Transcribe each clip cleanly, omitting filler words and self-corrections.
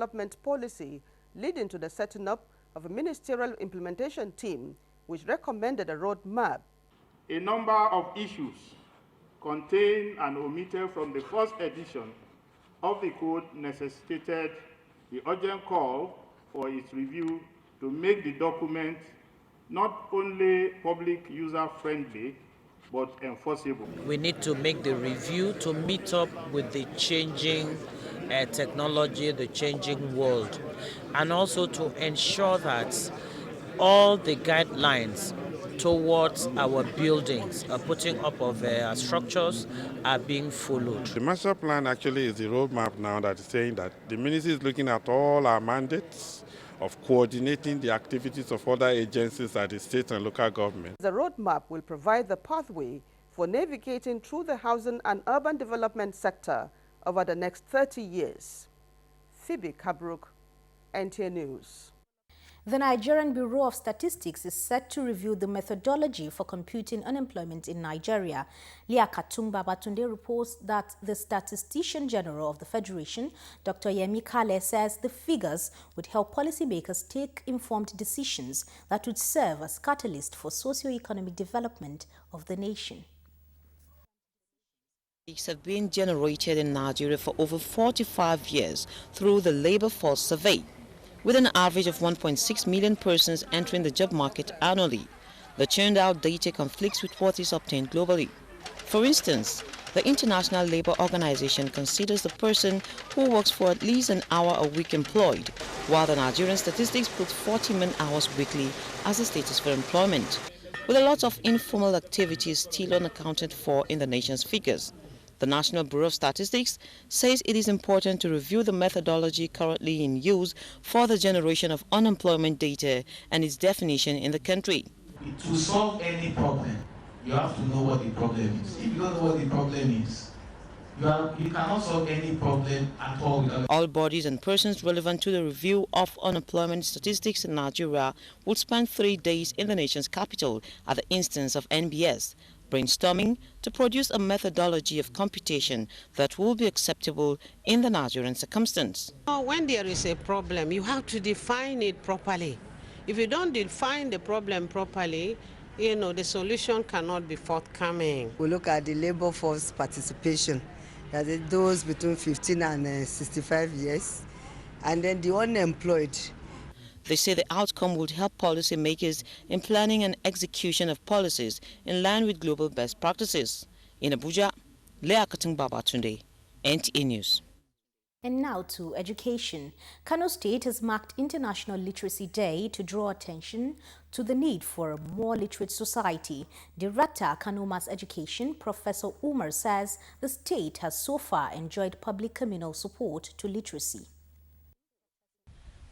development policy, leading to the setting up of a ministerial implementation team, which recommended a roadmap. A number of issues contained and omitted from the first edition of the code necessitated the urgent call for its review to make the document not only public user-friendly, but enforceable. We need to make the review to meet up with the changing technology, the changing world, and also to ensure that all the guidelines towards our buildings, putting up of structures, are being followed. The master plan actually is the roadmap now that is saying that the ministry is looking at all our mandates of coordinating the activities of other agencies at the state and local government. The roadmap will provide the pathway for navigating through the housing and urban development sector over the next 30 years. Phoebe Kabruk, NTA News. The Nigerian Bureau of Statistics is set to review the methodology for computing unemployment in Nigeria. Liakatung Babatunde reports that the Statistician General of the Federation, Dr. Yemi Kale, says the figures would help policymakers take informed decisions that would serve as catalyst for socio-economic development of the nation. Statistics have been generated in Nigeria for over 45 years through the Labor Force Survey, with an average of 1.6 million persons entering the job market annually. The churned out data conflicts with what is obtained globally. For instance, the International Labour Organization considers the person who works for at least an hour a week employed, while the Nigerian statistics put 40 man-hours weekly as the status for employment, with a lot of informal activities still unaccounted for in the nation's figures. The National Bureau of Statistics says it is important to review the methodology currently in use for the generation of unemployment data and its definition in the country. To solve any problem, you have to know what the problem is. If you don't know what the problem is, you cannot solve any problem at all. All bodies and persons relevant to the review of unemployment statistics in Nigeria will spend 3 days in the nation's capital at the instance of NBS, brainstorming to produce a methodology of computation that will be acceptable in the Nigerian circumstance. When there is a problem, you have to define it properly. If you don't define the problem properly, the solution cannot be forthcoming. We look at the labor force participation, that is those between 15 and 65 years, and then the unemployed. They say the outcome would help policymakers in planning and execution of policies in line with global best practices. In Abuja, Liakatung Babatunde, NTA News. And now to education. Kano State has marked International Literacy Day to draw attention to the need for a more literate society. Director Kano Mass Education, Professor Umar, says the state has so far enjoyed public communal support to literacy.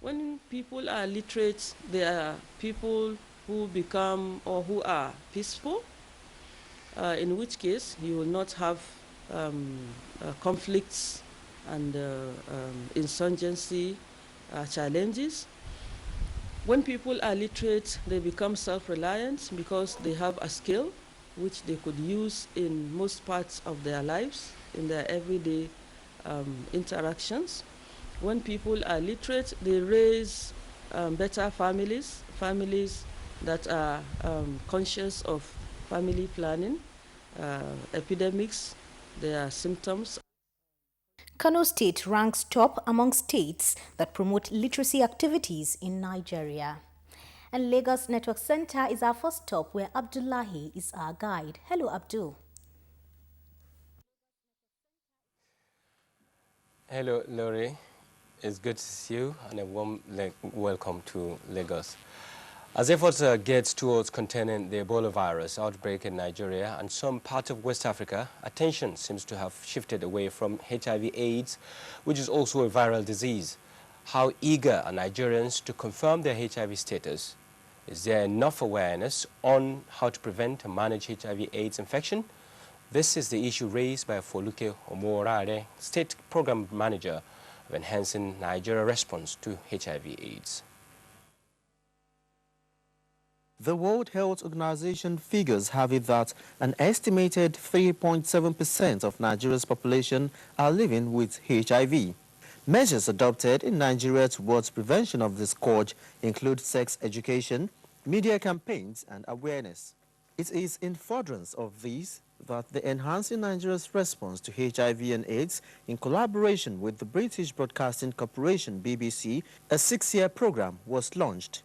When people are literate, they are people who become or who are peaceful, in which case you will not have conflicts and insurgency challenges. When people are literate, they become self-reliant because they have a skill which they could use in most parts of their lives, in their everyday interactions. When people are literate, they raise better families that are conscious of family planning, epidemics, their symptoms. Kano State ranks top among states that promote literacy activities in Nigeria. And Lagos Network Center is our first stop, where Abdullahi is our guide. Hello, Abdul. Hello, Lori. It's good to see you and a warm welcome to Lagos. As efforts get towards containing the Ebola virus outbreak in Nigeria and some parts of West Africa, attention seems to have shifted away from HIV/AIDS, which is also a viral disease. How eager are Nigerians to confirm their HIV status? Is there enough awareness on how to prevent and manage HIV/AIDS infection? This is the issue raised by Foluke Omorare, State Program Manager of Enhancing Nigeria Response to HIV/AIDS. The World Health Organization figures have it that an estimated 3.7% of Nigeria's population are living with HIV. Measures adopted in Nigeria towards prevention of this scourge include sex education, media campaigns, and awareness. It is in furtherance of these that the Enhancing Nigeria's Response to HIV and AIDS, in collaboration with the British Broadcasting Corporation BBC, a 6-year program was launched.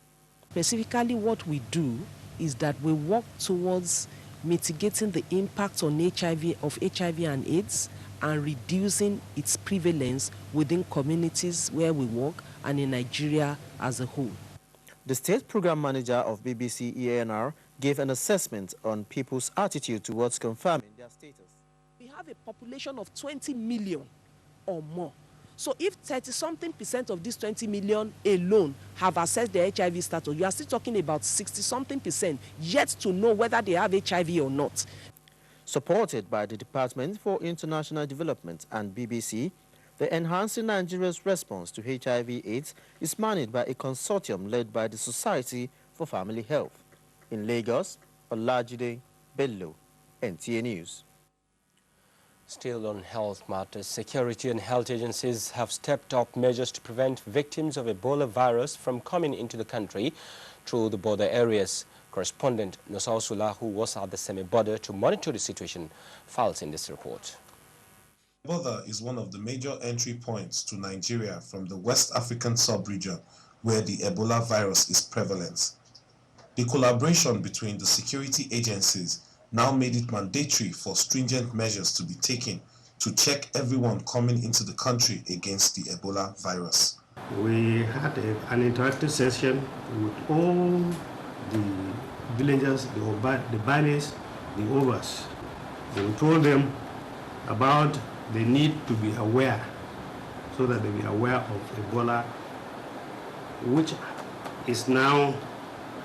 Specifically, what we do is that we work towards mitigating the impact on HIV and AIDS and reducing its prevalence within communities where we work and in Nigeria as a whole. The State Program Manager of BBC EANR gave an assessment on people's attitude towards confirming their status. We have a population of 20 million or more. So if 30-something% of these 20 million alone have assessed their HIV status, you are still talking about 60-something% yet to know whether they have HIV or not. Supported by the Department for International Development and BBC, the Enhancing Nigeria's Response to HIV/AIDS is managed by a consortium led by the Society for Family Health. In Lagos, Olajide Bello, NTA News. Still on health matters, security and health agencies have stepped up measures to prevent victims of Ebola virus from coming into the country through the border areas. Correspondent Nosal Sula, who was at the semi-border to monitor the situation, files in this report. Ebola is one of the major entry points to Nigeria from the West African sub-region where the Ebola virus is prevalent. The collaboration between the security agencies now made it mandatory for stringent measures to be taken to check everyone coming into the country against the Ebola virus. We had an interactive session with all the villagers, the balis, the overs. We told them about the need to be aware, so that they be aware of Ebola, which is now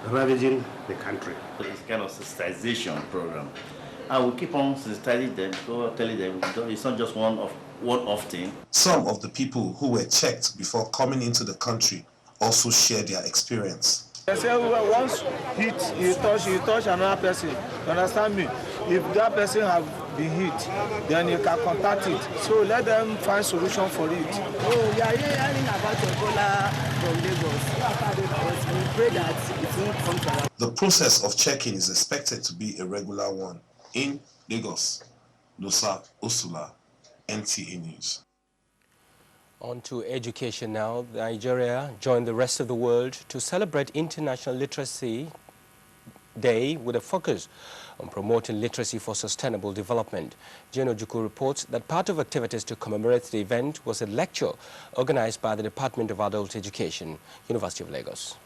ravaging the country. It's kind of sensitization program. I will keep on sensitizing them, telling them it's not just one-off thing. Some of the people who were checked before coming into the country also shared their experience. They say once you touch another person, you understand me? If that person have been hit, then you can contact it. So let them find solution for it. Oh, we are hearing about Ebola from Lagos. We pray that it won't come to us. The process of checking is expected to be a regular one. In Lagos, Nusa Usula, NTA News. On to education now. Nigeria joined the rest of the world to celebrate International Literacy Day with a focus on promoting literacy for sustainable development. Jane Ojukwu reports that part of activities to commemorate the event was a lecture organized by the Department of Adult Education, University of Lagos.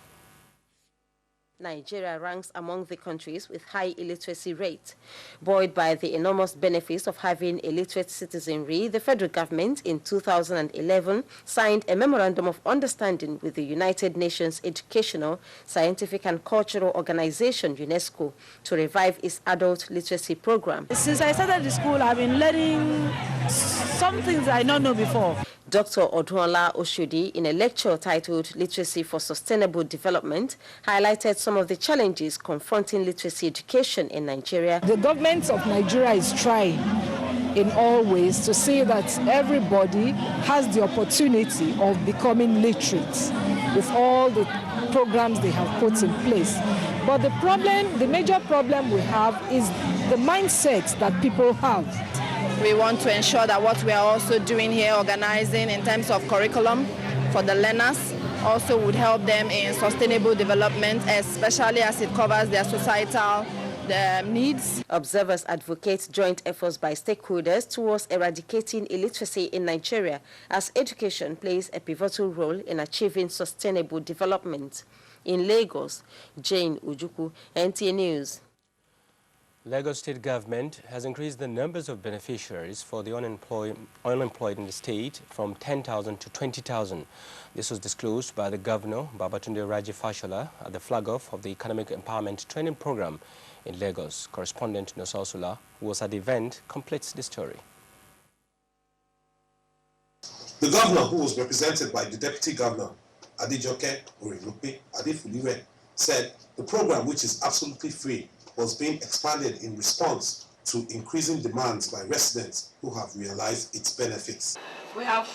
Nigeria ranks among the countries with high illiteracy rate. Buoyed by the enormous benefits of having a literate citizenry, the federal government in 2011 signed a memorandum of understanding with the United Nations Educational, Scientific and Cultural Organization, UNESCO, to revive its adult literacy program. Since I started the school, I've been learning some things I don't know before. Dr. Odunola Oshodi, in a lecture titled Literacy for Sustainable Development, highlighted some of the challenges confronting literacy education in Nigeria. The government of Nigeria is trying in all ways to see that everybody has the opportunity of becoming literate with all the programs they have put in place. But the major problem we have is the mindset that people have. We want to ensure that what we are also doing here, organizing in terms of curriculum for the learners, also would help them in sustainable development, especially as it covers their societal needs. Observers advocate joint efforts by stakeholders towards eradicating illiteracy in Nigeria, as education plays a pivotal role in achieving sustainable development. In Lagos, Jane Ojukwu, NTA News. Lagos State Government has increased the numbers of beneficiaries for the unemployed in the state from 10,000 to 20,000. This was disclosed by the Governor, Babatunde Raji Fashola, at the flag-off of the Economic Empowerment Training Program in Lagos. Correspondent Nosal Sula, who was at the event, completes the story. The Governor, who was represented by the Deputy Governor, Adejoke Orilupe Adefuliwe, said the program, which is absolutely free, was being expanded in response to increasing demands by residents who have realized its benefits. We have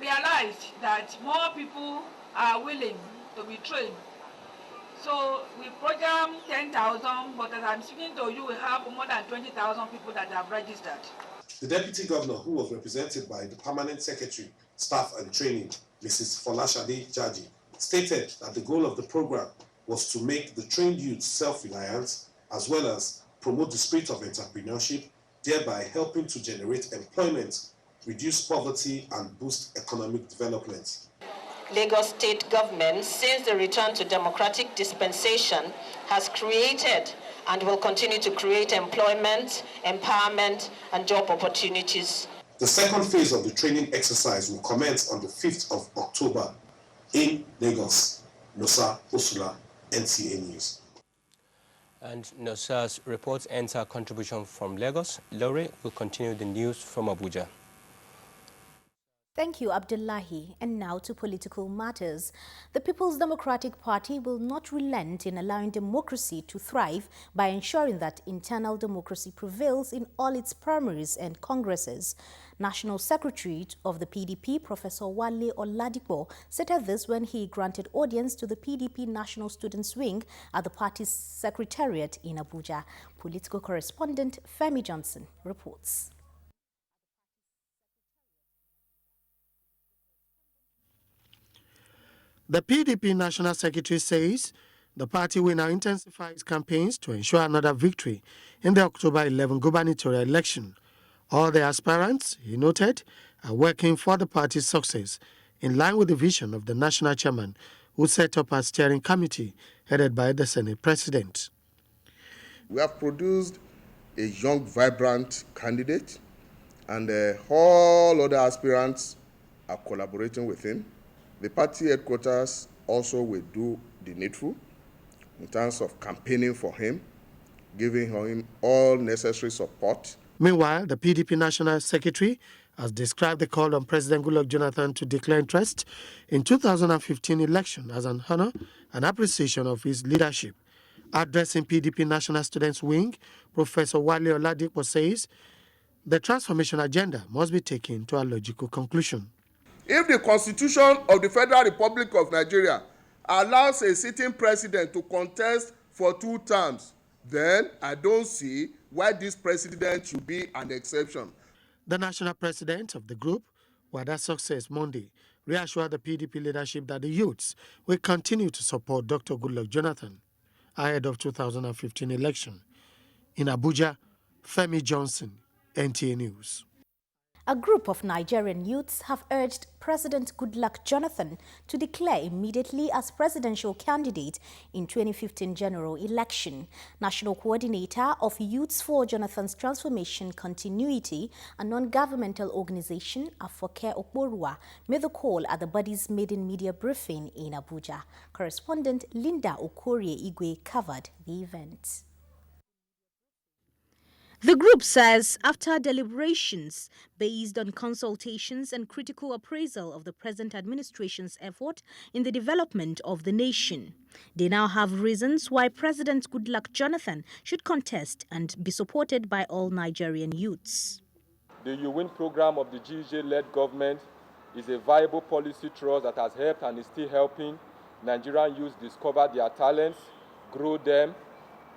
realized that more people are willing to be trained. So we program 10,000, but as I'm speaking to you, we have more than 20,000 people that have registered. The Deputy Governor, who was represented by the Permanent Secretary, Staff and Training, Mrs. Folashade Jaji, stated that the goal of the program was to make the trained youth self-reliant, as well as promote the spirit of entrepreneurship, thereby helping to generate employment, reduce poverty, and boost economic development. Lagos State government, since the return to democratic dispensation, has created and will continue to create employment, empowerment, and job opportunities. The second phase of the training exercise will commence on the 5th of October in Lagos. Nosa Osula, NTA News. And Nosa's reports ends our contribution from Lagos. Lore will continue the news from Abuja. Thank you, Abdullahi. And now to political matters. The People's Democratic Party will not relent in allowing democracy to thrive by ensuring that internal democracy prevails in all its primaries and congresses. National Secretary of the PDP, Professor Wale Oladipo, stated this when he granted audience to the PDP National Students Wing at the party's secretariat in Abuja. Political correspondent Femi Johnson reports. The PDP National Secretary says the party will now intensify its campaigns to ensure another victory in the October 11 gubernatorial election. All the aspirants, he noted, are working for the party's success in line with the vision of the national chairman who set up a steering committee headed by the Senate President. We have produced a young, vibrant candidate, and all other aspirants are collaborating with him. The party headquarters also will do the needful in terms of campaigning for him, giving him all necessary support. Meanwhile, the PDP National Secretary has described the call on President Goodluck Jonathan to declare interest in 2015 election as an honor and appreciation of his leadership. Addressing PDP National Students Wing, Professor Wale Oladipo says the transformation agenda must be taken to a logical conclusion. If the Constitution of the Federal Republic of Nigeria allows a sitting president to contest for 2 terms, then I don't see why this president should be an exception. The national president of the group, Wada Success Monday, reassured the PDP leadership that the youths will continue to support Dr. Goodluck Jonathan ahead of 2015 election. In Abuja, Femi Johnson, NTA News. A group of Nigerian youths have urged President Goodluck Jonathan to declare immediately as presidential candidate in 2015 general election. National Coordinator of Youths for Jonathan's Transformation Continuity, a non-governmental organization, Afoke Okborua, made the call at the body's maiden media briefing in Abuja. Correspondent Linda Okorie Igwe covered the event. The group says after deliberations based on consultations and critical appraisal of the present administration's effort in the development of the nation, they now have reasons why President Goodluck Jonathan should contest and be supported by all Nigerian youths. The You Win program of the GJ-led government is a viable policy thrust that has helped and is still helping Nigerian youths discover their talents, grow them,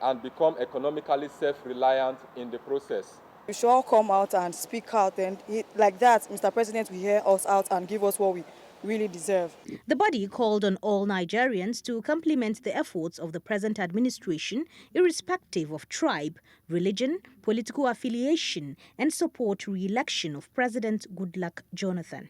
and become economically self-reliant in the process. We should all come out and speak out, and like that, Mr. President will hear us out and give us what we really deserve. The body called on all Nigerians to complement the efforts of the present administration, irrespective of tribe, religion, political affiliation, and support re-election of President Goodluck Jonathan.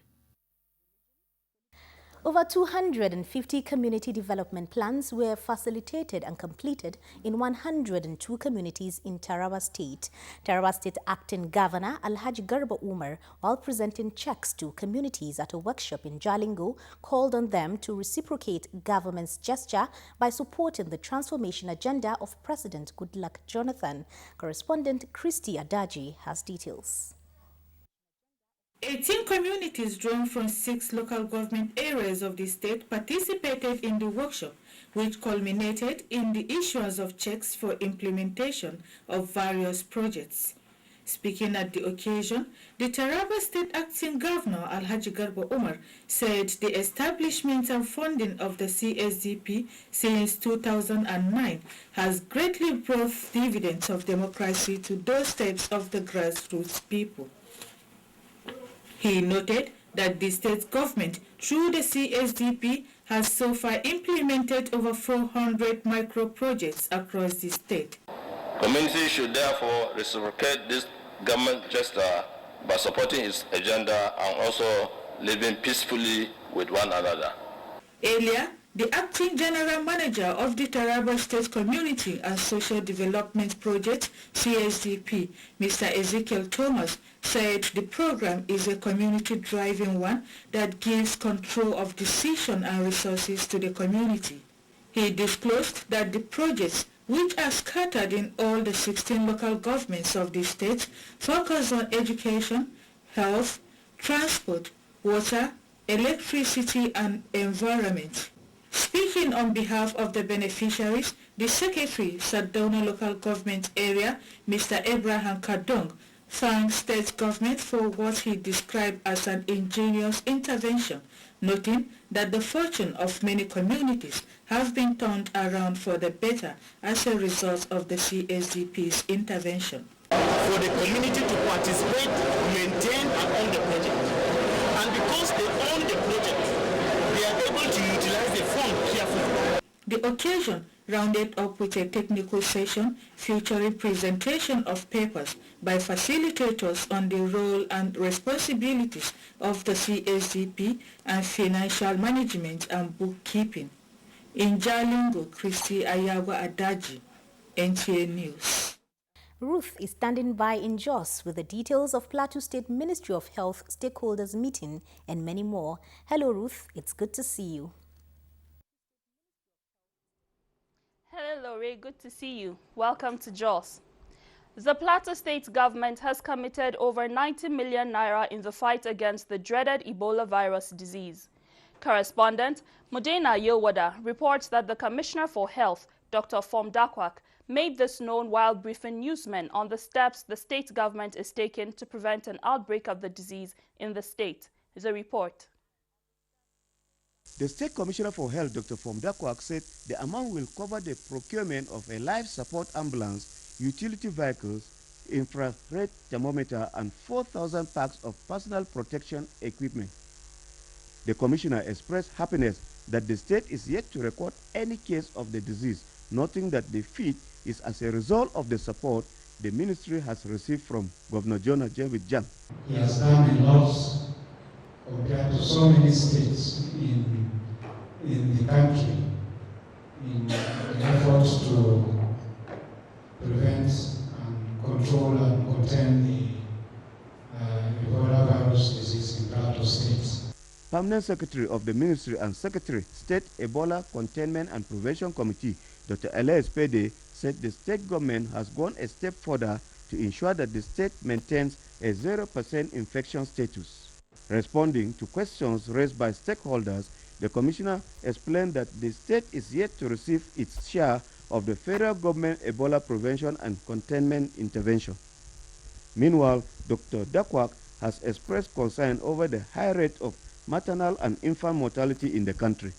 Over 250 community development plans were facilitated and completed in 102 communities in Taraba State. Taraba State Acting Governor Alhaji Garba Umar, while presenting checks to communities at a workshop in Jalingo, called on them to reciprocate government's gesture by supporting the transformation agenda of President Goodluck Jonathan. Correspondent Christy Adaji has details. 18 communities drawn from 6 local government areas of the state participated in the workshop, which culminated in the issuance of checks for implementation of various projects. Speaking at the occasion, the Taraba State Acting Governor Alhaji Garba Umar said the establishment and funding of the CSDP since 2009 has greatly brought dividends of democracy to those steps of the grassroots people. He noted that the state government, through the CSDP, has so far implemented over 400 micro projects across the state. Community should therefore reciprocate this government gesture by supporting its agenda and also living peacefully with one another. Earlier, the acting general manager of the Taraba State Community and Social Development Project, CSDP, Mr. Ezekiel Thomas, said the program is a community-driven one that gives control of decision and resources to the community. He disclosed that the projects, which are scattered in all the 16 local governments of the state, focus on education, health, transport, water, electricity and environment. Speaking on behalf of the beneficiaries, the Secretary, Sardauna Local Government Area, Mr. Abraham Kadong, thanked state government for what he described as an ingenious intervention, noting that the fortune of many communities have been turned around for the better as a result of the CSDP's intervention. For the community to participate, maintain and own the project. And because they own the project, they are able to utilize the fund carefully. The occasion rounded up with a technical session featuring presentation of papers by facilitators on the role and responsibilities of the CSDP and financial management and bookkeeping. In Jalingo, Christy Ayawa Adaji, NTA News. Ruth is standing by in Jos with the details of Plateau State Ministry of Health stakeholders meeting and many more. Hello Ruth, it's good to see you. Hello Lori, good to see you. Welcome to Jos. The Plateau State government has committed over 90 million naira in the fight against the dreaded Ebola virus disease. Correspondent Modena Yilwada reports that the Commissioner for Health, Dr. Fom Dakwak, made this known while briefing newsmen on the steps the state government is taking to prevent an outbreak of the disease in the state. Here's a report. The State Commissioner for Health, Dr. Fom Dakwak, said the amount will cover the procurement of a life support ambulance, utility vehicles, infrared thermometer, and 4,000 packs of personal protection equipment. The Commissioner expressed happiness that the state is yet to record any case of the disease, noting that the feat is as a result of the support the ministry has received from Governor Jonah David Jang. He has done a lot compared to so many states in the country in the efforts to prevent and control and contain the Ebola virus disease in Plateau State. Permanent Secretary of the Ministry and Secretary, State Ebola Containment and Prevention Committee, Dr. Elias Pede, said the state government has gone a step further to ensure that the state maintains a 0% infection status. Responding to questions raised by stakeholders, the Commissioner explained that the state is yet to receive its share of the federal government Ebola prevention and containment intervention. Meanwhile, Dr. Dakwak has expressed concern over the high rate of maternal and infant mortality in the country.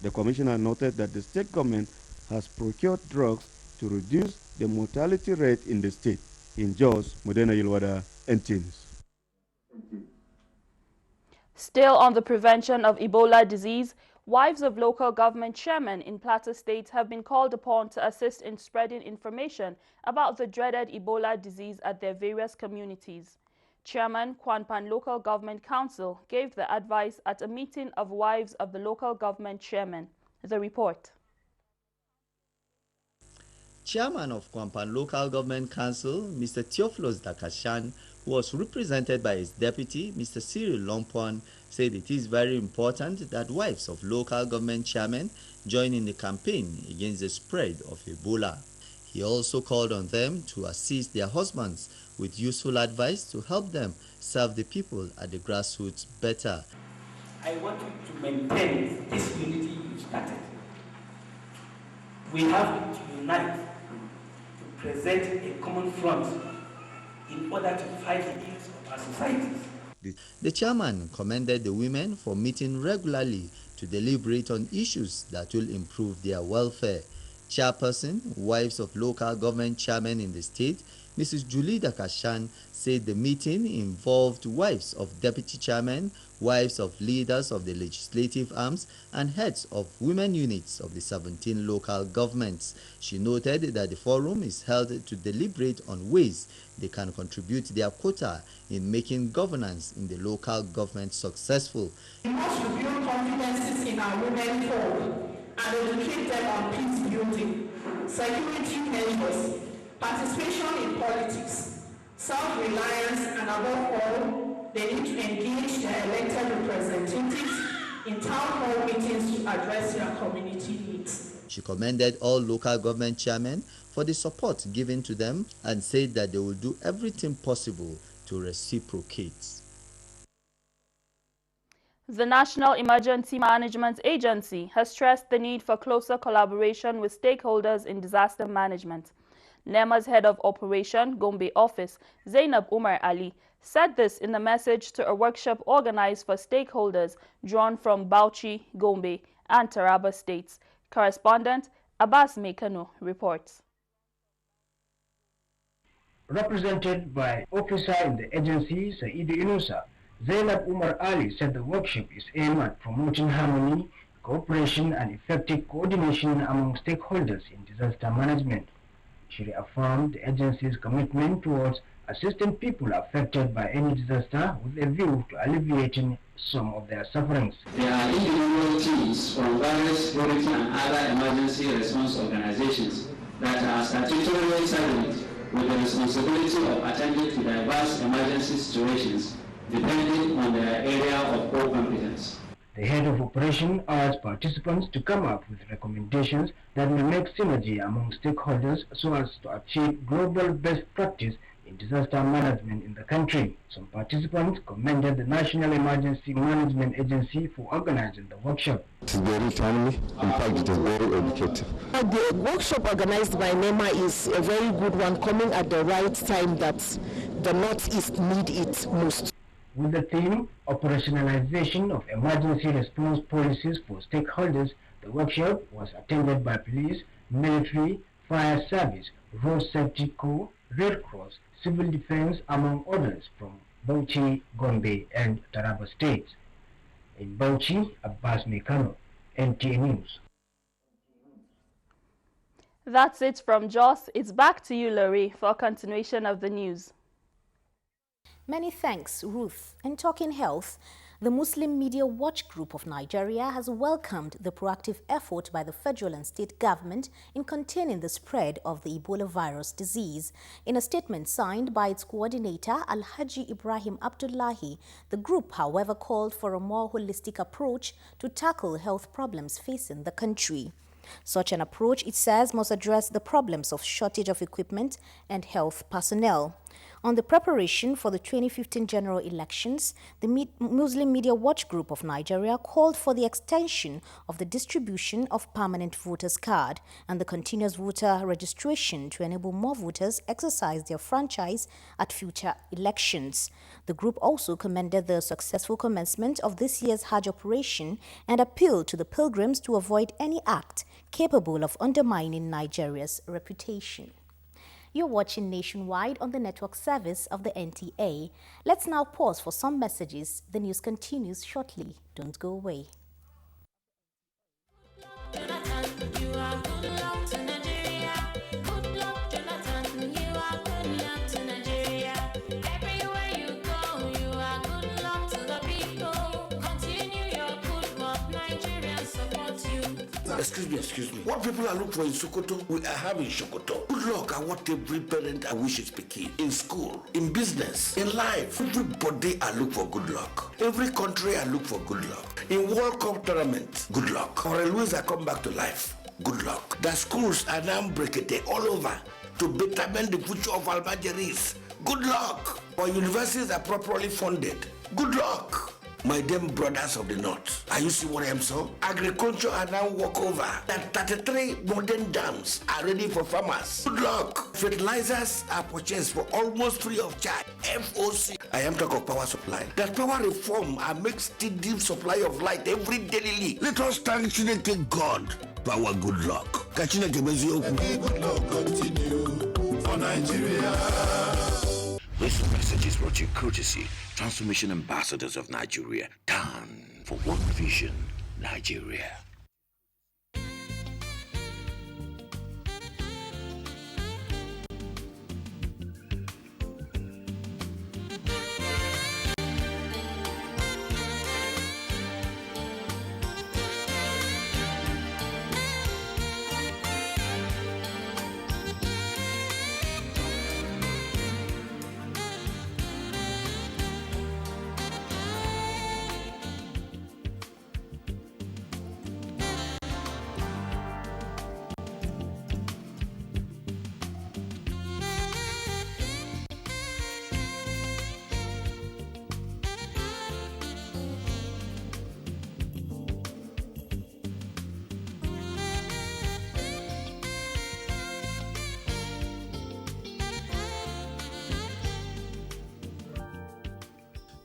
The Commissioner noted that the state government has procured drugs to reduce the mortality rate in the state. In Jos, Modena Yilwada, NTA News. Still on the prevention of Ebola disease, wives of local government chairmen in Plateau State have been called upon to assist in spreading information about the dreaded Ebola disease at their various communities. Chairman Kwanpan Local Government Council gave the advice at a meeting of wives of the local government chairman. The report. Chairman of Kwanpan Local Government Council, Mr. Theophilus Dakashan, who was represented by his deputy, Mr. Cyril Lompuan, said it is very important that wives of local government chairmen join in the campaign against the spread of Ebola. He also called on them to assist their husbands with useful advice to help them serve the people at the grassroots better. I want you to maintain this unity you started. We have to unite to present a common front in order to fight the ills of our societies. The chairman commended the women for meeting regularly to deliberate on issues that will improve their welfare. Chairperson, wives of local government chairmen in the state, Mrs. Julie Dakashan, said the meeting involved wives of deputy chairmen, wives of leaders of the legislative arms, and heads of women units of the 17 local governments. She noted that the forum is held to deliberate on ways they can contribute their quota in making governance in the local government successful. We must rebuild confidences in our women folk and educate them on peace building, security measures, participation in politics, self-reliance, and above all, they need to engage their elected representatives in town hall meetings to address their community needs. She commended all local government chairmen for the support given to them and said that they will do everything possible to reciprocate. The National Emergency Management Agency has stressed the need for closer collaboration with stakeholders in disaster management. NEMA's head of operation, Gombe office, Zainab Umar Ali, said this in a message to a workshop organized for stakeholders drawn from Bauchi, Gombe, and Taraba states. Correspondent Abbas Mekano reports. Represented by officer in the agency, Saidu Inusa, Zainab Umar Ali said the workshop is aimed at promoting harmony, cooperation, and effective coordination among stakeholders in disaster management. She reaffirmed the agency's commitment towards assisting people affected by any disaster with a view to alleviating some of their sufferings. There are individual teams from various security and other emergency response organizations that are statutorily saddled with the responsibility of attending to diverse emergency situations depending on their area of core competence. The head of operation urged participants to come up with recommendations that will make synergy among stakeholders so as to achieve global best practice in disaster management in the country. Some participants commended the National Emergency Management Agency for organizing the workshop. It is very timely, in fact it is very educative. The workshop organized by NEMA is a very good one, coming at the right time that the Northeast need it most. With the theme, Operationalization of Emergency Response Policies for Stakeholders, the workshop was attended by police, military, fire service, road safety corps, Red Cross, civil defense, among others from Bauchi, Gombe, and Taraba states. In Bauchi, Abbas Mekano, NTA News. That's it from Jos. It's back to you, Laurie, for a continuation of the news. Many thanks, Ruth. In talking health, the Muslim Media Watch Group of Nigeria has welcomed the proactive effort by the federal and state government in containing the spread of the Ebola virus disease. In a statement signed by its coordinator, Alhaji Ibrahim Abdullahi, the group, however, called for a more holistic approach to tackle health problems facing the country. Such an approach, it says, must address the problems of shortage of equipment and health personnel. On the preparation for the 2015 general elections, the Muslim Media Watch Group of Nigeria called for the extension of the distribution of permanent voters card and the continuous voter registration to enable more voters exercise their franchise at future elections. The group also commended the successful commencement of this year's Hajj operation and appealed to the pilgrims to avoid any act capable of undermining Nigeria's reputation. You're watching Nationwide on the network service of the NTA. Let's now pause for some messages. The news continues shortly. Don't go away. Excuse me. What people are looking for in Sokoto, we are having Sokoto. Good luck at what every parent and wishes speaking. In school, in business, in life. Everybody are looking for good luck. Every country are looking for good luck. In World Cup tournament, good luck. Or Louisa come back to life, good luck. The schools are now breaking all over to betterment the future of Almajiris. Good luck. Or universities are properly funded. Good luck. My damn brothers of the north, are you see what I'm saying? Agriculture are now walk over. That 33 modern dams are ready for farmers. Good luck. Fertilizers are purchased for almost free of charge. FOC. I am talking of power supply. That power reform are make steady supply of light every daily. Let us thank God. Power good luck. Kachina Kebezio. Good luck continue for Nigeria. This message is brought to you courtesy Transformation Ambassadors of Nigeria. Done for One Vision, Nigeria.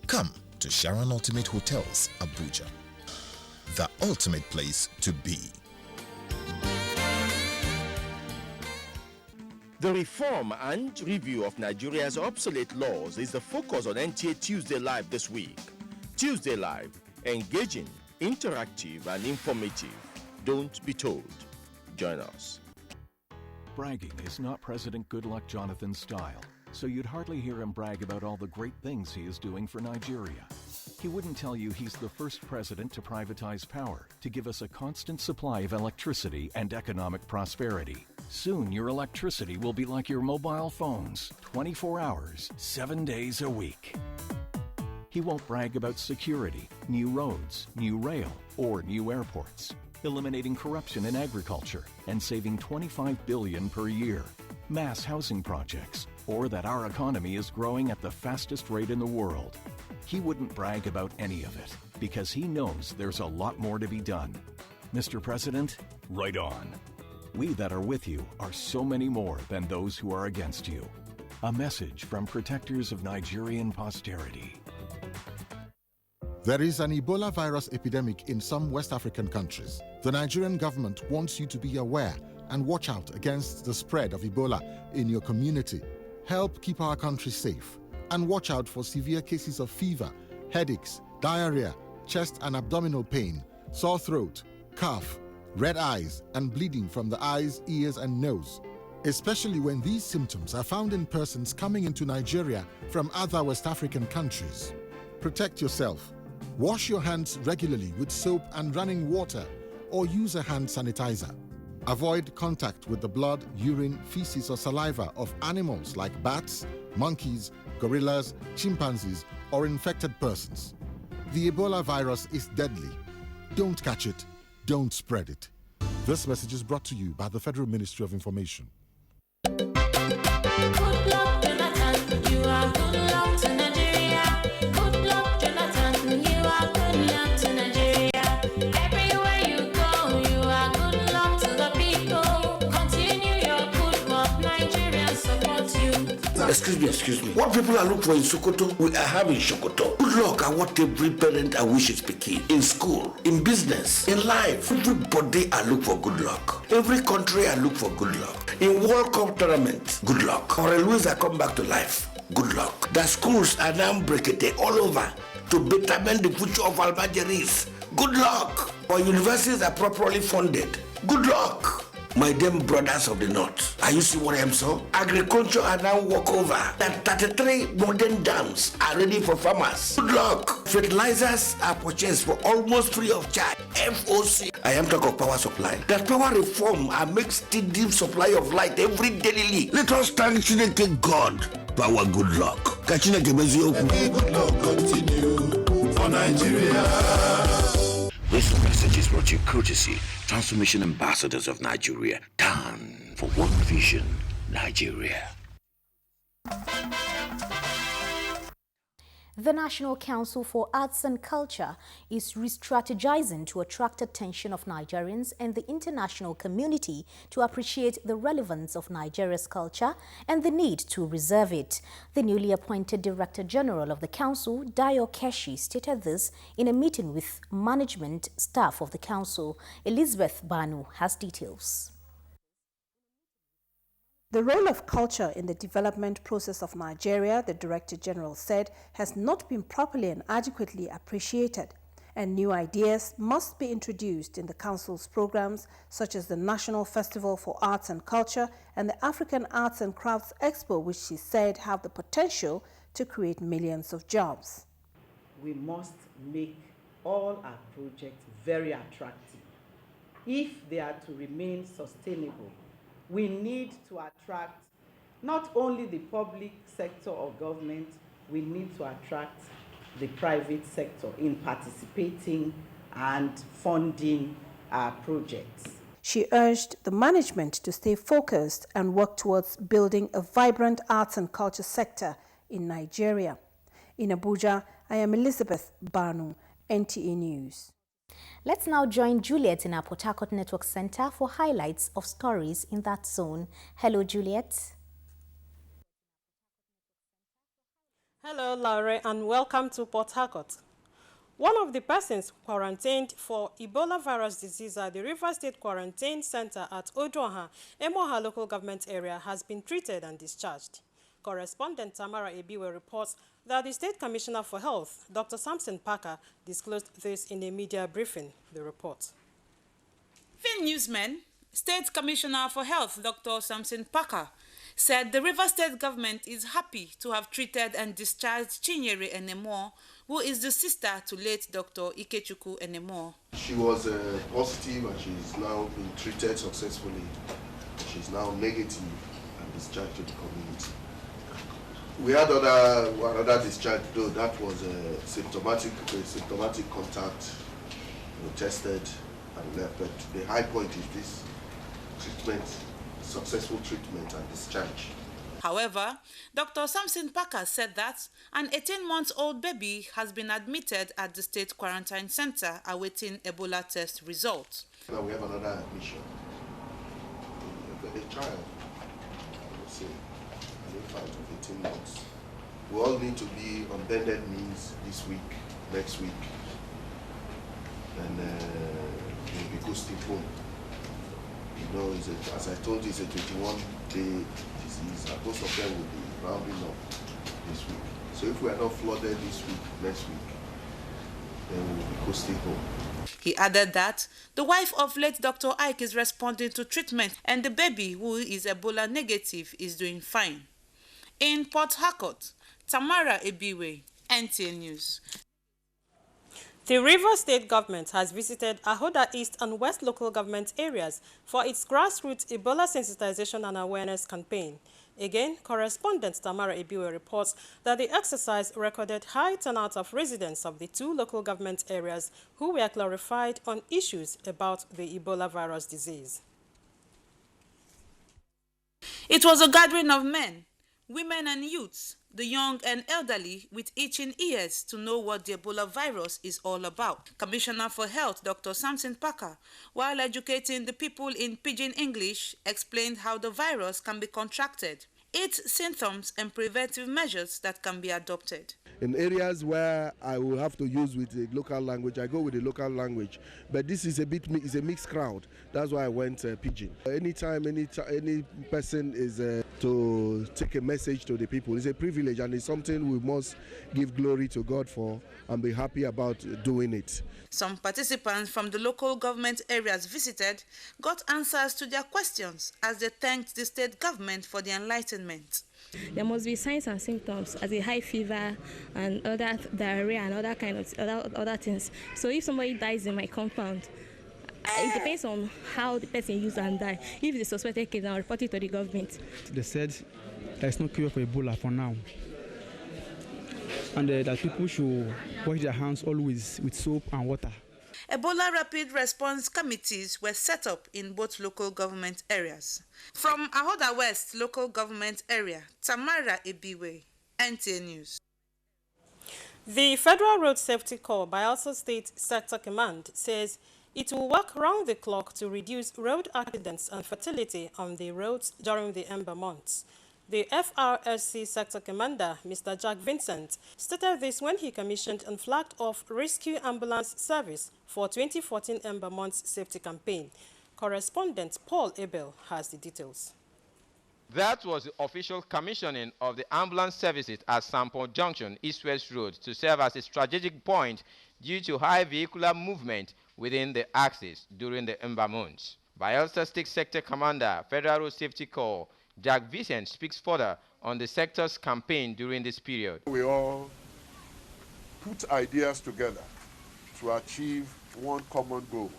Come to Sharon Ultimate Hotels, Abuja, the ultimate place to be. The reform and review of Nigeria's obsolete laws is the focus on NTA Tuesday Live this week. Tuesday Live, engaging, interactive, and informative. Don't be told. Join us. Bragging is not President Goodluck Jonathan's style, so you'd hardly hear him brag about all the great things he is doing for Nigeria. He wouldn't tell you he's the first president to privatize power, to give us a constant supply of electricity and economic prosperity. Soon your electricity will be like your mobile phones, 24 hours, 7 days a week. He won't brag about security, new roads, new rail, or new airports, eliminating corruption in agriculture and saving $25 billion per year, mass housing projects, or that our economy is growing at the fastest rate in the world. He wouldn't brag about any of it because he knows there's a lot more to be done. Mr. President, right on. We that are with you are so many more than those who are against you. A message from protectors of Nigerian posterity. There is an Ebola virus epidemic in some West African countries. The Nigerian government wants you to be aware and watch out against the spread of Ebola in your community. Help keep our country safe and watch out for severe cases of fever, headaches, diarrhea, chest and abdominal pain, sore throat, cough, red eyes, and bleeding from the eyes, ears, and nose, especially when these symptoms are found in persons coming into Nigeria from other West African countries. Protect yourself. Wash your hands regularly with soap and running water, or use a hand sanitizer. Avoid contact with the blood, urine, feces, or saliva of animals like bats, monkeys, gorillas, chimpanzees, or infected persons. The Ebola virus is deadly. Don't catch it. Don't spread it. This message is brought to you by the Federal Ministry of Information. Good luck, Jonathan. You are good luck to Nigeria. Good luck, Jonathan. You are good luck to Nigeria. Everywhere you go, you are good luck to the people. Continue your good work. Nigeria supports you. Excuse me. What people are looking for in Sokoto, we are having Sokoto. Good luck are what every parent and wish is picking. In school, in business, in life, everybody are look for good luck. Every country are look for good luck. In World Cup tournament, good luck. Or Louisa come back to life, good luck. The schools are now breaking all over to betterment the future of Almajiris. Good luck. Our universities are properly funded. Good luck. My damn brothers of the north, are you see what I'm saying? Agriculture are now walk over. That 33 modern dams are ready for farmers. Good luck. Fertilizers are purchased for almost free of charge. FOC. I am talking of power supply. That power reform are make steady supply of light every daily. Let us thank God. Power good luck. Kachina Kebezio. Good luck continue for Nigeria. This message is brought to you courtesy Transformation Ambassadors of Nigeria. Done for One Vision, Nigeria. The National Council for Arts and Culture is re-strategizing to attract attention of Nigerians and the international community to appreciate the relevance of Nigeria's culture and the need to reserve it. The newly appointed Director General of the Council, Dayo Keshi, stated this in a meeting with management staff of the Council. Elizabeth Banu has details. The role of culture in the development process of Nigeria, the Director General said, has not been properly and adequately appreciated, and new ideas must be introduced in the Council's programs, such as the National Festival for Arts and Culture and the African Arts and Crafts Expo, which she said have the potential to create millions of jobs. We must make all our projects very attractive. If they are to remain sustainable, we need to attract not only the public sector or government, we need to attract the private sector in participating and funding our projects. She urged the management to stay focused and work towards building a vibrant arts and culture sector in Nigeria. In Abuja, I am Elizabeth Banu, NTA News. Let's now join Juliet in our Port Harcourt Network Center for highlights of stories in that zone. Hello, Juliet. Hello, Laure, and welcome to Port Harcourt. One of the persons quarantined for Ebola virus disease at the River State Quarantine Center at Odoha, Emoha local government area has been treated and discharged. Correspondent Tamara Ebiwe reports that the State Commissioner for Health, Dr. Samson Parker, disclosed this in a media briefing. The report. Newsman, State Commissioner for Health, Dr. Samson Parker, said the River State government is happy to have treated and discharged Chinyere Enemo, who is the sister to late Dr. Ikechukwu Enemo. She was positive and she's now been treated successfully. She's now negative and discharged to the community. We had another discharge, though that was a symptomatic contact, tested and left. But the high point is this treatment, successful treatment and discharge. However, Dr. Samson Parker said that an 18-month-old baby has been admitted at the State Quarantine Center awaiting Ebola test results. Now we have another admission. A child, I would say, an infant of 18 months. We all need to be on bended knees this week, next week, and we'll be ghosting home. You know, as I told you, it's a 21-day disease, and most of them will be rounding up this week. So if we are not flooded this week, next week, then we will be ghosting home. He added that the wife of late Dr. Ike is responding to treatment and the baby, who is Ebola negative, is doing fine. In Port Harcourt, Tamara Ebiwe, NTA News. The River State government has visited Ahoda East and West local government areas for its grassroots Ebola sensitization and awareness campaign. Again, correspondent Tamara Ebiwe reports that the exercise recorded high turnout of residents of the two local government areas who were clarified on issues about the Ebola virus disease. It was a gathering of men, women and youths, the young and elderly, with itching ears to know what the Ebola virus is all about. Commissioner for Health, Dr. Samson Parker, while educating the people in Pidgin English, explained how the virus can be contracted, its symptoms and preventive measures that can be adopted. In areas where I will have to use with the local language, I go with the local language. But this is a mixed crowd. That's why I went Pidgin. Anytime any person is to take a message to the people, it's a privilege and it's something we must give glory to God for and be happy about doing it. Some participants from the local government areas visited got answers to their questions as they thanked the state government for the enlightenment. There must be signs and symptoms as a high fever and other diarrhea and other kind of other things. So if somebody dies in my compound, it depends on how the person used and died. If it's a suspected case, I'll report it to the government. They said there's no cure for Ebola for now, and that people should wash their hands always with soap and water. Ebola Rapid Response Committees were set up in both local government areas. From Ahoda West local government area, Tamara Ebiwe, NTA News. The Federal Road Safety Corps, Bayelsa State Sector Command, says it will work round the clock to reduce road accidents and fatality on the roads during the ember months. The FRSC Sector Commander, Mr. Jack Vincent, stated this when he commissioned and flagged off rescue ambulance service for 2014 Ember Months Safety Campaign. Correspondent Paul Abel has the details. That was the official commissioning of the ambulance services at Sampo Junction, East-West Road, to serve as a strategic point due to high vehicular movement within the axis during the ember months. Bayelsa State Sector Commander, Federal Road Safety Corps, Jack Vincent speaks further on the sector's campaign during this period. We all put ideas together to achieve one common goal,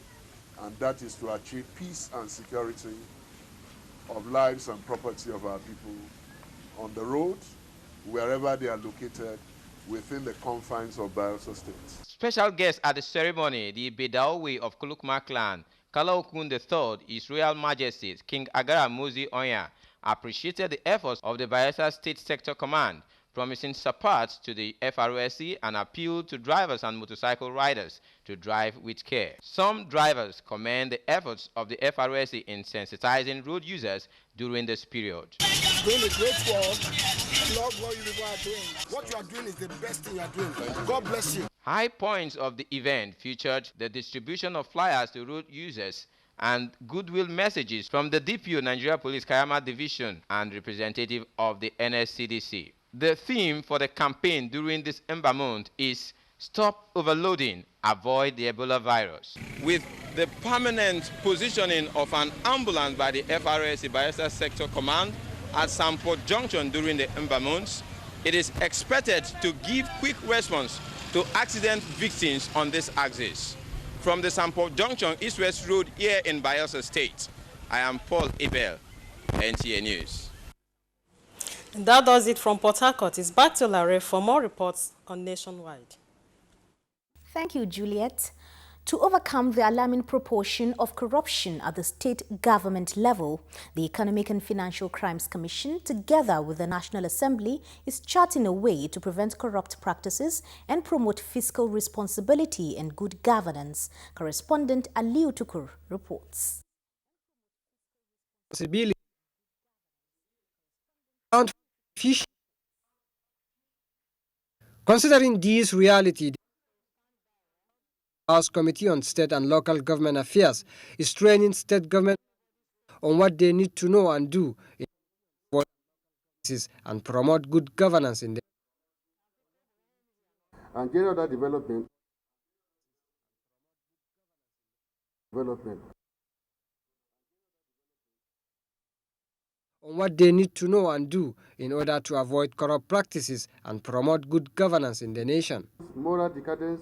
and that is to achieve peace and security of lives and property of our people on the road, wherever they are located within the confines of Bayelsa State. Special guest at the ceremony, the Bedaowe of Kulukma clan, Kalaokun III, His Royal Majesty King Agara Mozi Onya, appreciated the efforts of the Bayelsa State Sector Command, promising support to the FRSC and appealed to drivers and motorcycle riders to drive with care. Some drivers commend the efforts of the FRSC in sensitizing road users during this period. Doing a great work. Love what you people are doing. What you are doing is the best thing you are doing. God bless you. High points of the event featured the distribution of flyers to road users and goodwill messages from the DPO Nigeria Police Kayama Division and representative of the NSCDC. The theme for the campaign during this ember month is Stop Overloading, Avoid the Ebola Virus. With the permanent positioning of an ambulance by the FRSC Bayelsa Sector Command at Sampo Junction during the ember months, it is expected to give quick response to accident victims on this axis. From the Sampo Junction, East-West Road here in Bayelsa State, I am Paul Abel, NTA News. And that does it from Port Harcourt. It's back to Larry for more reports on Nationwide. Thank you, Juliet. To overcome the alarming proportion of corruption at the state government level, the Economic and Financial Crimes Commission, together with the National Assembly, is charting a way to prevent corrupt practices and promote fiscal responsibility and good governance. Correspondent Aliu Tukur reports. Considering this reality, the House Committee on State and Local Government Affairs is training state government on what they need to know and do in and promote good governance in the and get other development. on what they need to know and do in order to avoid corrupt practices and promote good governance in the nation. Moral decadence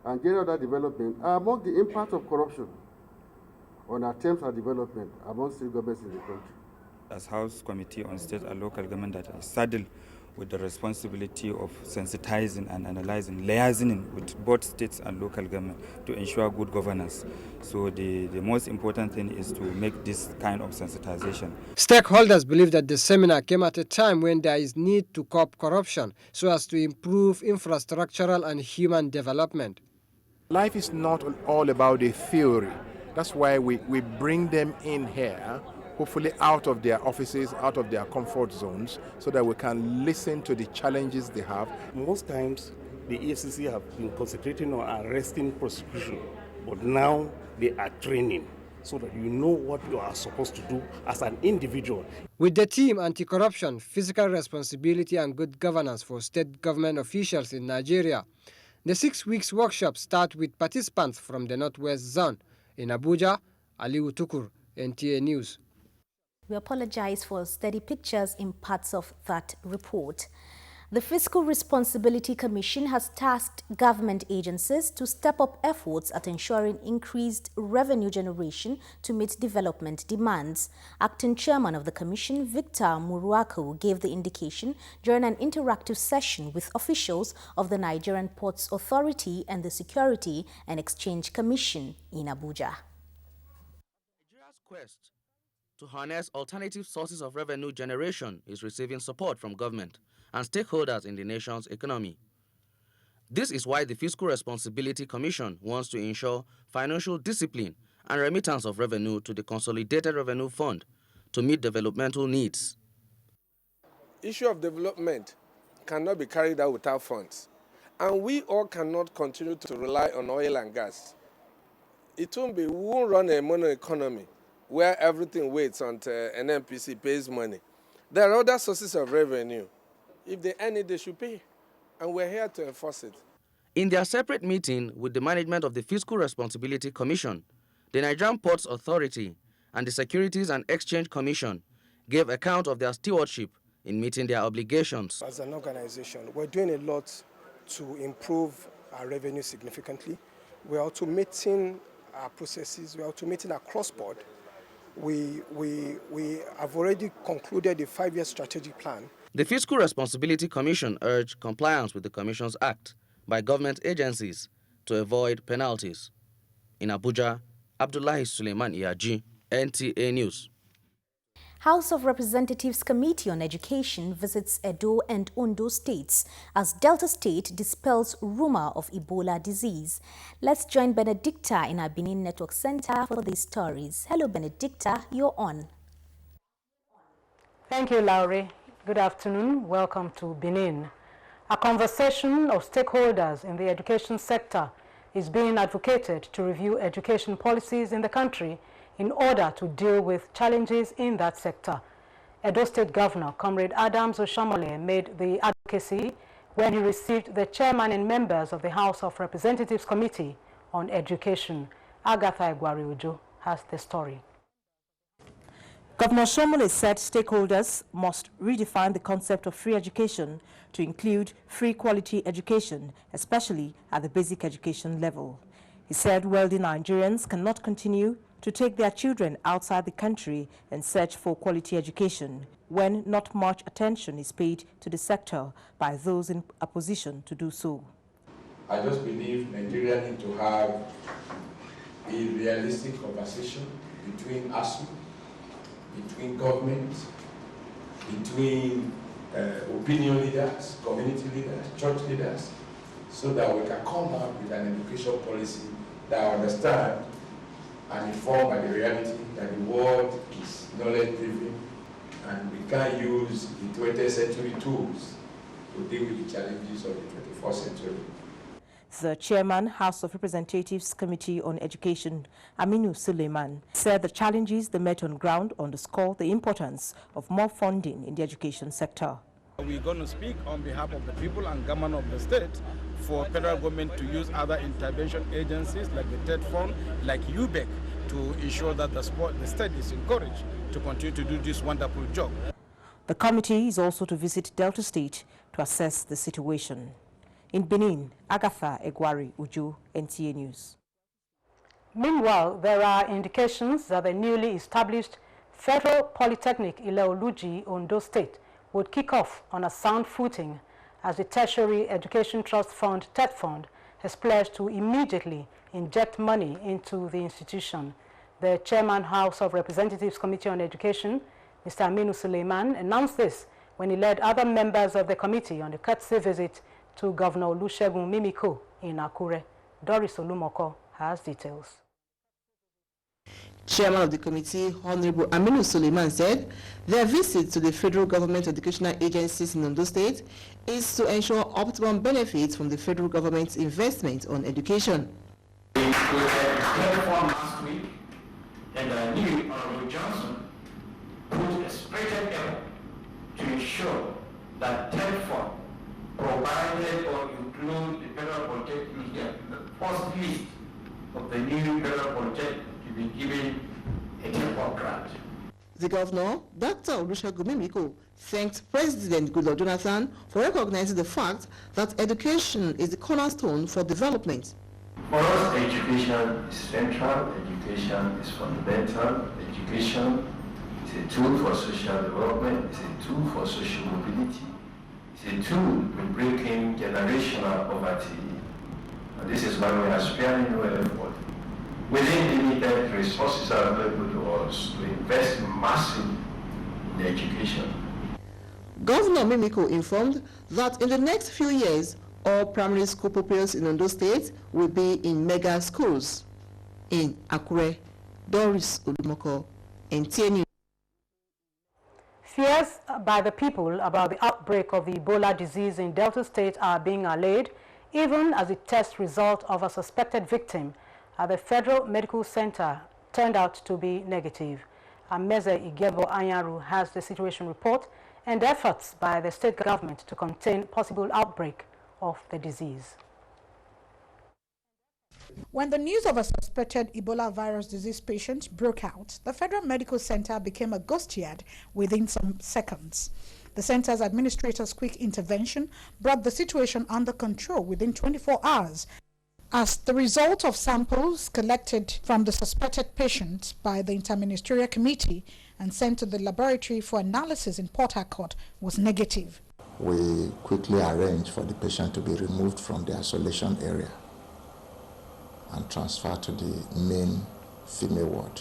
and gender development are among the impact of corruption on attempts at development among state governments in the country. As House Committee on State and Local Government that is saddled with the responsibility of sensitizing and analyzing, liaising with both states and local government to ensure good governance. So the most important thing is to make this kind of sensitization. Stakeholders believe that the seminar came at a time when there is need to curb corruption so as to improve infrastructural and human development. Life is not all about the theory. That's why we bring them in here, hopefully out of their offices, out of their comfort zones, so that we can listen to the challenges they have. Most times, the EFCC have been concentrating on arresting prosecution, but now they are training so that you know what you are supposed to do as an individual. With the theme Anti-Corruption, Fiscal Responsibility and Good Governance for State Government Officials in Nigeria, the 6 weeks workshop starts with participants from the Northwest Zone. In Abuja, Aliu Tukur, NTA News. We apologize for steady pictures in parts of that report. The Fiscal Responsibility Commission has tasked government agencies to step up efforts at ensuring increased revenue generation to meet development demands. Acting Chairman of the Commission, Victor Muruako, gave the indication during an interactive session with officials of the Nigerian Ports Authority and the Security and Exchange Commission in Abuja. Nigeria's quest to harness alternative sources of revenue generation is receiving support from government and stakeholders in the nation's economy. This is why the Fiscal Responsibility Commission wants to ensure financial discipline and remittance of revenue to the Consolidated Revenue Fund to meet developmental needs. Issue of development cannot be carried out without funds. And we all cannot continue to rely on oil and gas. We won't run a mono economy where everything waits until an NPC pays money. There are other sources of revenue. If they earn it, they should pay. And we're here to enforce it. In their separate meeting with the management of the Fiscal Responsibility Commission, the Nigerian Ports Authority and the Securities and Exchange Commission gave account of their stewardship in meeting their obligations. As an organization, we're doing a lot to improve our revenue significantly. We're automating our processes, we're automating across board. We have already concluded a 5-year strategic plan. The Fiscal Responsibility Commission urged compliance with the Commission's Act by government agencies to avoid penalties. In Abuja, Abdullahi Suleiman Iyaji, NTA News. House of Representatives Committee on Education visits Edo and Ondo states as Delta State dispels rumor of Ebola disease. Let's join Benedicta in our Benin Network Center for these stories. Hello, Benedicta, you're on. Thank you, Laurie. Good afternoon. Welcome to Benin. A conversation of stakeholders in the education sector is being advocated to review education policies in the country in order to deal with challenges in that sector. Edo State Governor Comrade Adams Oshamole made the advocacy when he received the chairman and members of the House of Representatives Committee on Education. Agatha Egwari-Uju has the story. Governor Shomole said stakeholders must redefine the concept of free education to include free quality education, especially at the basic education level. He said wealthy Nigerians cannot continue to take their children outside the country and search for quality education when not much attention is paid to the sector by those in a position to do so. I just believe Nigeria need to have a realistic conversation between ASU, between government, between opinion leaders, community leaders, church leaders, so that we can come up with an education policy that understand and informed by the reality that the world is knowledge-driven and we can use the 20th century tools to deal with the challenges of the 21st century. The chairman, House of Representatives Committee on Education, Aminu Suleiman, said the challenges they met on ground underscore the importance of more funding in the education sector. We're going to speak on behalf of the people and government of the state for federal government to use other intervention agencies like the TED Fund, like UBEC, to ensure that the state is encouraged to continue to do this wonderful job. The committee is also to visit Delta State to assess the situation. In Benin, Agatha Egwari-Uju, NTA News. Meanwhile, there are indications that the newly established Federal Polytechnic Ile-Oluji, Ondo State, would kick off on a sound footing as the Tertiary Education Trust Fund, TED Fund, has pledged to immediately inject money into the institution. The Chairman, House of Representatives Committee on Education, Mr. Aminu Suleiman, announced this when he led other members of the committee on a courtesy visit to Governor Olusegun Mimiko in Akure. Doris Olumoko has details. Chairman of the committee, Honorable Aminu Suleiman, said their visit to the federal government educational agencies in Ondo State is to ensure optimum benefits from the federal government's investment on education. We had a fund last week, and I knew Honorable Johnson put a spirited effort to ensure that TED Fund provided or include the federal polytechnic here in the first list of the new federal polytechnic to be given a TED Fund grant. The governor, Dr. Olusegun Mimiko, thanked President Goodluck Jonathan for recognizing the fact that education is the cornerstone for development. For us, education is central, education is fundamental, education is a tool for social development, it's a tool for social mobility. It's a tool in breaking generational poverty. And this is why we are sparing no effort within limited resources available to us to invest massively in education. Governor Mimiko informed that in the next few years, All primary school pupils in Ondo State will be in mega schools. In Akure, Doris Odumoko, NTA News. Fears by the people about the outbreak of the Ebola disease in Delta State are being allayed, even as the test result of a suspected victim at the Federal Medical Center turned out to be negative. Ameze Igebo Anyaru has the situation report and efforts by the state government to contain possible outbreak of the disease. When the news of a suspected Ebola virus disease patient broke out, the Federal Medical Center became a ghost yard within some seconds. The center's administrator's quick intervention brought the situation under control within 24 hours. As the result of samples collected from the suspected patient by the Interministerial Committee and sent to the laboratory for analysis in Port Harcourt was negative. We quickly arranged for the patient to be removed from the isolation area and transferred to the main female ward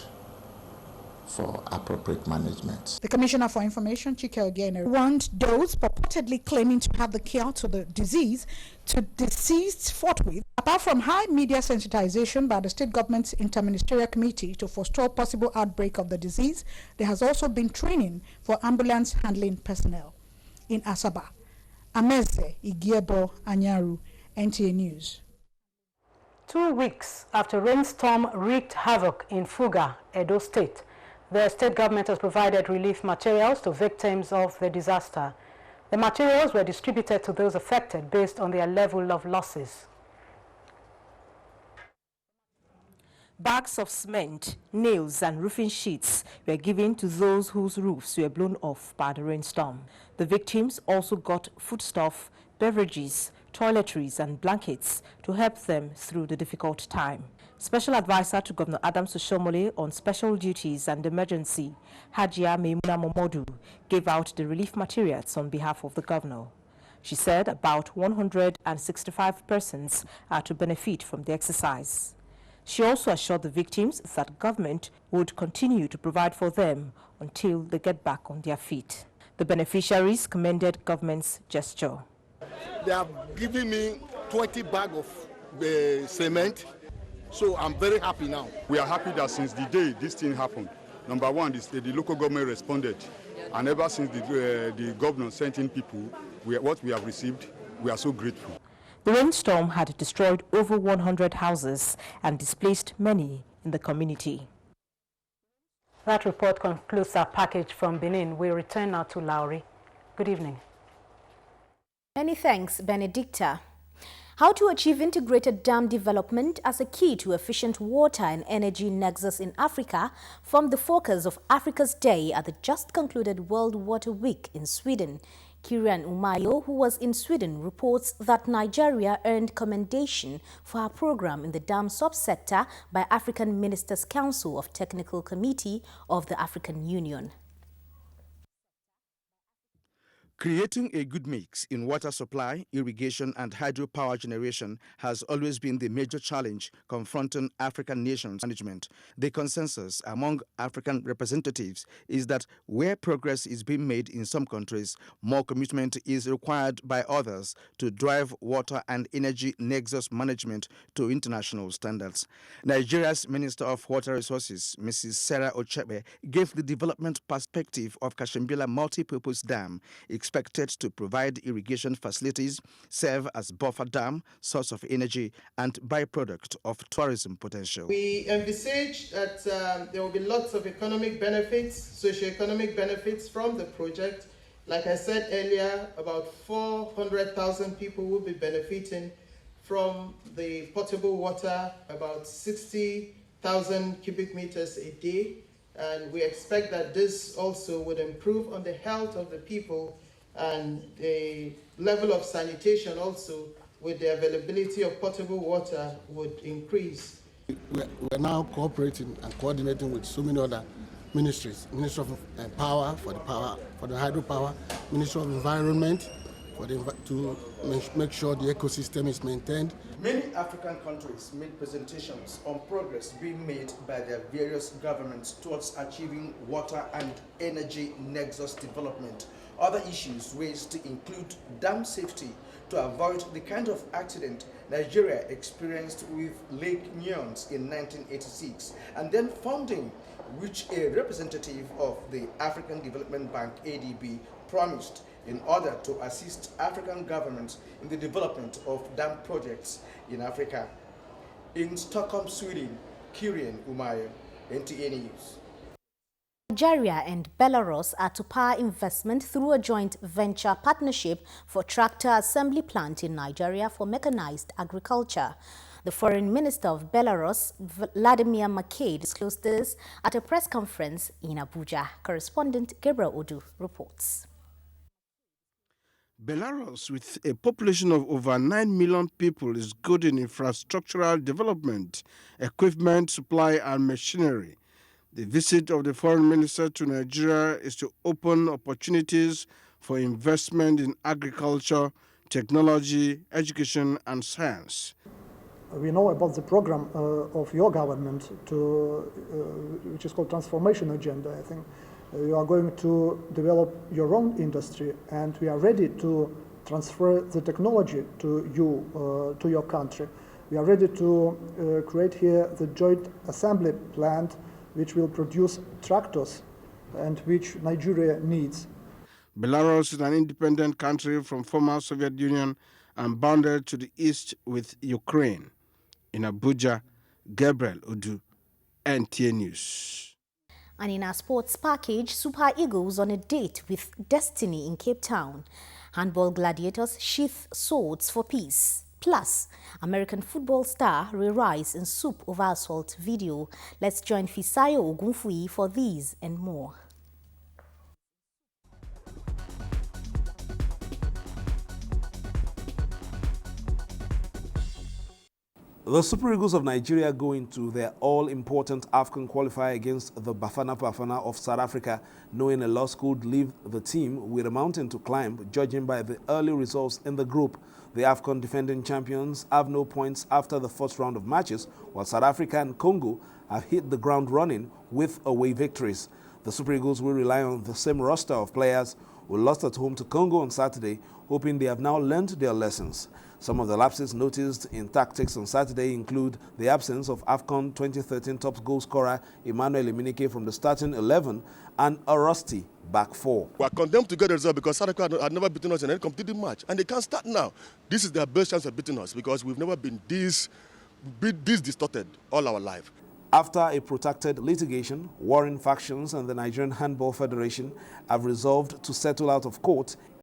for appropriate management. The Commissioner for Information, Chike Ogene, warned those purportedly claiming to have the cure to the disease to desist forthwith. Apart from high media sensitization by the state government's Interministerial Committee to forestall possible outbreak of the disease, there has also been training for ambulance handling personnel. In Asaba, Ameze Igiebo Anyaru, NTA News. 2 weeks after rainstorm wreaked havoc in Fuga, Edo State, the state government has provided relief materials to victims of the disaster. The materials were distributed to those affected based on their level of losses. Bags of cement, nails and roofing sheets were given to those whose roofs were blown off by the rainstorm. The victims also got foodstuff, beverages, toiletries and blankets to help them through the difficult time. Special Advisor to Governor Adams Oshomole on special duties and emergency, Hajia Maimuna Momodu, gave out the relief materials on behalf of the governor. She said about 165 persons are to benefit from the exercise. She also assured the victims that government would continue to provide for them until they get back on their feet. The beneficiaries commended government's gesture. They have given me 20 bags of cement, so I'm very happy now. We are happy that since the day this thing happened, number one, the local government responded, and ever since the governor sent in people, what we have received, we are so grateful. The rainstorm had destroyed over 100 houses and displaced many in the community. That report concludes our package from Benin. We return now to Lauri. Good evening. Many thanks, Benedicta. How to achieve integrated dam development as a key to efficient water and energy nexus in Africa formed the focus of Africa's Day at the just concluded World Water Week in Sweden. Kirian Umayo, who was in Sweden, reports that Nigeria earned commendation for her program in the dam subsector by African Ministers' Council of Technical Committee of the African Union. Creating a good mix in water supply, irrigation and hydropower generation has always been the major challenge confronting African nations management. The consensus among African representatives is that where progress is being made in some countries, more commitment is required by others to drive water and energy nexus management to international standards. Nigeria's Minister of Water Resources, Mrs. Sarah Ochebe, gave the development perspective of Kashimbila Multipurpose Dam, expected to provide irrigation facilities, serve as buffer dam, source of energy, and byproduct of tourism potential. We envisage that there will be lots of economic benefits, socio-economic benefits from the project. Like I said earlier, about 400,000 people will be benefiting from the potable water, about 60,000 cubic meters a day. And we expect that this also would improve on the health of the people and the level of sanitation also, with the availability of potable water, would increase. We're now cooperating and coordinating with so many other ministries. Ministry of Power for the hydropower, Ministry of Environment to make sure the ecosystem is maintained. Many African countries made presentations on progress being made by their various governments towards achieving water and energy nexus development. Other issues raised include dam safety, to avoid the kind of accident Nigeria experienced with Lake Nyons in 1986, and then funding which a representative of the African Development Bank, ADB, promised in order to assist African governments in the development of dam projects in Africa. In Stockholm, Sweden, Kirian Umayo, NTA News. Nigeria and Belarus are to power investment through a joint venture partnership for tractor assembly plant in Nigeria for mechanized agriculture. The Foreign Minister of Belarus, Vladimir Makey, disclosed this at a press conference in Abuja. Correspondent Gabriel Odu reports. Belarus, with a population of over 9 million people, is good in infrastructural development, equipment, supply and machinery. The visit of the foreign minister to Nigeria is to open opportunities for investment in agriculture, technology, education and science. We know about the program of your government, which is called Transformation Agenda. I think you are going to develop your own industry, and we are ready to transfer the technology to you, to your country. We are ready to create here the joint assembly plant, which will produce tractors and which Nigeria needs. Belarus is an independent country from former Soviet Union and bounded to the east with Ukraine. In Abuja, Gabriel Odu, NTA News. And in our sports package, Super Eagles on a date with destiny in Cape Town. Handball gladiators sheath swords for peace. Plus, American football star Ray Rice in soup over assault video. Let's join Fisayo Ogunfui for these and more. The Super Eagles of Nigeria go into their all-important AFCON qualifier against the Bafana Bafana of South Africa, knowing a loss could leave the team with a mountain to climb, judging by the early results in the group. The AFCON defending champions have no points after the first round of matches, while South Africa and Congo have hit the ground running with away victories. The Super Eagles will rely on the same roster of players who lost at home to Congo on Saturday, hoping they have now learned their lessons. Some of the lapses noticed in tactics on Saturday include the absence of AFCON 2013 top goal scorer Emmanuel Emenike from the starting 11 and a rusty back four. We are condemned to get a result because South Africa had never beaten us in any competitive match, and they can't start now. This is their best chance of beating us because we've never been this distorted all our life. After a protracted litigation, warring factions and the Nigerian Handball Federation have resolved to settle out of court